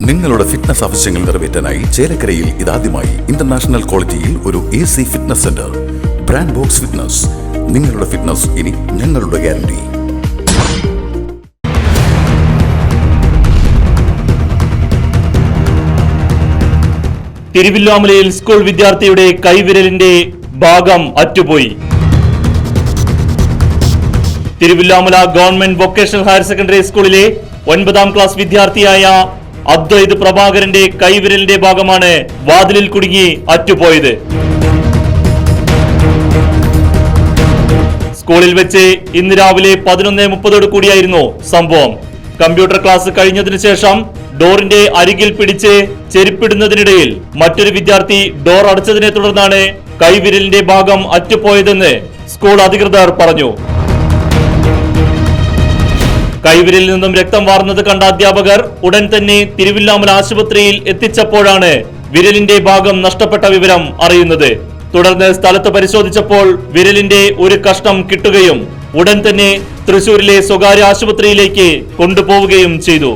നിങ്ങളുടെ ഫിറ്റ്നസ് ആവശ്യങ്ങൾ നിറവേറ്റാനായി ചേലക്കരയിൽ ഇതാദ്യമായി ഇന്റർനാഷണൽ ക്വാളിറ്റിയിൽ ഒരു AC fitness centre. Brand box fitness. നിങ്ങളുടെ ഫിറ്റ്നസ് ഇനി ഞങ്ങളുടെ ഗ്യാരണ്ടി. തിരുവില്ലാമലയിൽ സ്കൂൾ വിദ്യാർത്ഥിയുടെ കൈവിരലിന്റെ ഭാഗം അറ്റുപോയി. Thiruvillamala government vocational higher secondary സ്കൂളിലെ 9ാം ക്ലാസ് വിദ്യാർത്ഥിയായ അദ്വൈത് പ്രഭാകരന്റെ കൈവിരലിന്റെ ഭാഗമാണ് വാതിലിൽ കുടുങ്ങി അറ്റുപോയത്. സ്കൂളിൽ വെച്ച് ഇന്ന് രാവിലെ 11:30 കൂടിയായിരുന്നു സംഭവം. കമ്പ്യൂട്ടർ ക്ലാസ് കഴിഞ്ഞതിനു ശേഷം ഡോറിന്റെ അരികിൽ പിടിച്ച് ചെരുപ്പിടുന്നതിനിടയിൽ മറ്റൊരു വിദ്യാർത്ഥി ഡോർ അടച്ചതിനെ തുടർന്നാണ് കൈവിരലിന്റെ ഭാഗം അറ്റുപോയതെന്ന് സ്കൂൾ അധികൃതർ പറഞ്ഞു. കൈവിരലിൽ നിന്നും രക്തം വാർന്നത് കണ്ട അധ്യാപകർ ഉടൻ തന്നെ തിരുവില്ലാമല ആശുപത്രിയിൽ എത്തിച്ചപ്പോഴാണ് വിരലിന്റെ ഭാഗം നഷ്ടപ്പെട്ട വിവരം അറിയുന്നത്. തുടർന്ന് സ്ഥലത്ത് പരിശോധിച്ചപ്പോൾ വിരലിന്റെ ഒരു കഷ്ണം കിട്ടുകയും ഉടൻ തന്നെ തൃശൂരിലെ സ്വകാര്യ ആശുപത്രിയിലേക്ക് കൊണ്ടുപോവുകയും ചെയ്തു.